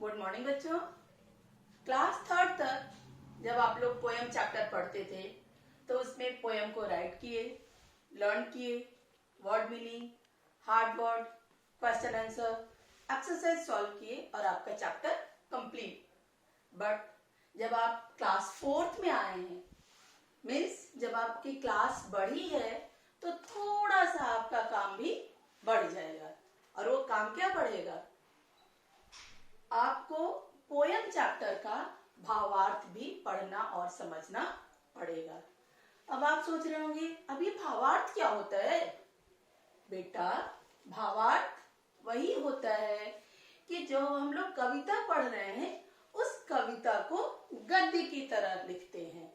Good morning बच्चों। Class third तक जब आप लोग पोएम चैप्टर पढ़ते थे तो उसमें पोएम को राइट किए, लर्न किए, word meaning, hard word, question answer, exercise solve किए और आपका चैप्टर कंप्लीट। बट जब आप क्लास फोर्थ में आए हैं, मीन्स जब आपकी क्लास बढ़ी है, तो थोड़ा सा आपका काम भी बढ़ जाएगा। और वो काम क्या बढ़ेगा? आपको पोयम चैप्टर का भावार्थ भी पढ़ना और समझना पड़ेगा। अब आप सोच रहे होंगे अभी भावार्थ क्या होता है? बेटा, भावार्थ वही होता है कि जो हम लोग कविता पढ़ रहे हैं उस कविता को गद्य की तरह लिखते हैं।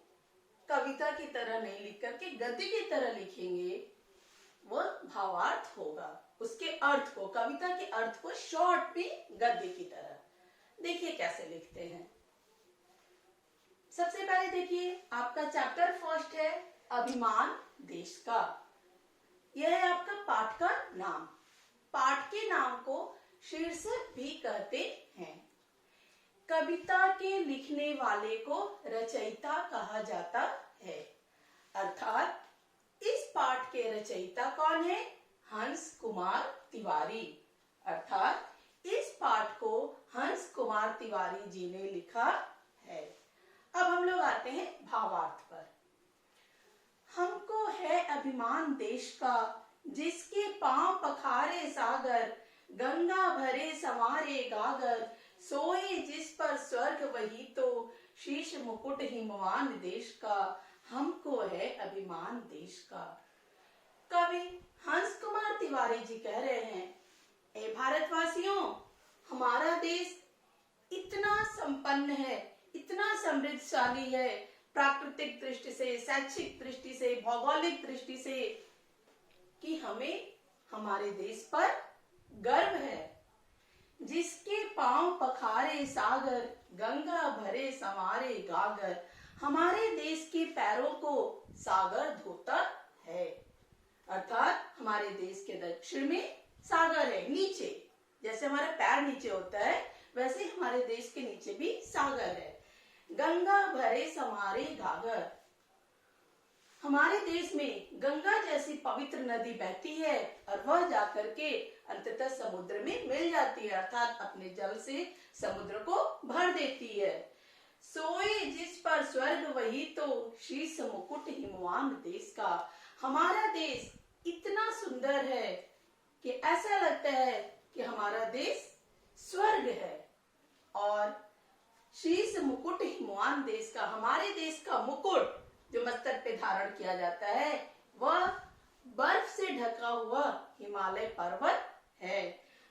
कविता की तरह नहीं लिख करके गद्य की तरह लिखेंगे, वो भावार्थ होगा। उसके अर्थ को, कविता के अर्थ को शॉर्ट में गद्य की तरह। देखिए कैसे लिखते हैं। सबसे पहले देखिए, आपका चैप्टर फर्स्ट है अभिमान देश का। यह है आपका पाठ का नाम। पाठ के नाम को शीर्षक भी कहते हैं। कविता के लिखने वाले को रचयिता कहा जाता है। अर्थात इस पाठ के रचयिता कौन है? हंस कुमार तिवारी। अर्थात इस पाठ को हंस कुमार तिवारी जी ने लिखा है। अब हम लोग आते हैं भावार्थ पर। हमको है अभिमान देश का, जिसके पांव पखारे सागर, गंगा भरे संवारे गागर, सोए जिस पर स्वर्ग वही तो, शीश मुकुट हिमवान देश का, हमको है अभिमान देश का। कवि हंस कुमार तिवारी जी कह रहे हैं, ए भारतवासियों, हमारा देश इतना संपन्न है, इतना समृद्धशाली है, प्राकृतिक दृष्टि से, शैक्षिक दृष्टि से, भौगोलिक दृष्टि से, कि हमें हमारे देश पर गर्व है। जिसके पांव पखारे सागर, गंगा भरे संवारे गागर, हमारे देश के पैरों को सागर धोता है। अर्थात हमारे देश के दक्षिण में सागर है, नीचे जैसे हमारा पैर नीचे होता है वैसे हमारे देश के नीचे भी सागर है। गंगा भरे संवारे गागर, हमारे देश में गंगा जैसी पवित्र नदी बहती है और वह जाकर के अंततः समुद्र में मिल जाती है, अर्थात अपने जल से समुद्र को भर देती है। सोए जिस पर स्वर्ग वही तो, शीश मुकुट हिमवान देश का, हमारा देश इतना सुंदर है कि ऐसा लगता है कि हमारा देश स्वर्ग है। और शीश मुकुट हिमवान देश का, हमारे देश का मुकुट जो मस्तक पे धारण किया जाता है वह बर्फ से ढका हुआ हिमालय पर्वत है।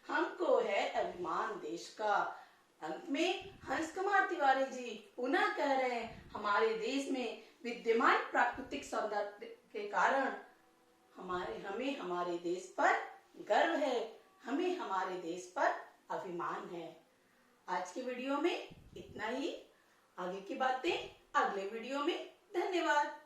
हमको है अभिमान देश का। अंत में हंस कुमार तिवारी जी पुनः कह रहे हैं, हमारे देश में विद्यमान प्राकृतिक सौंदर्य के कारण हमें हमारे देश पर गर्व है, हमें हमारे देश पर अभिमान है। आज की वीडियो में इतना ही। आगे की बातें अगले वीडियो में। धन्यवाद।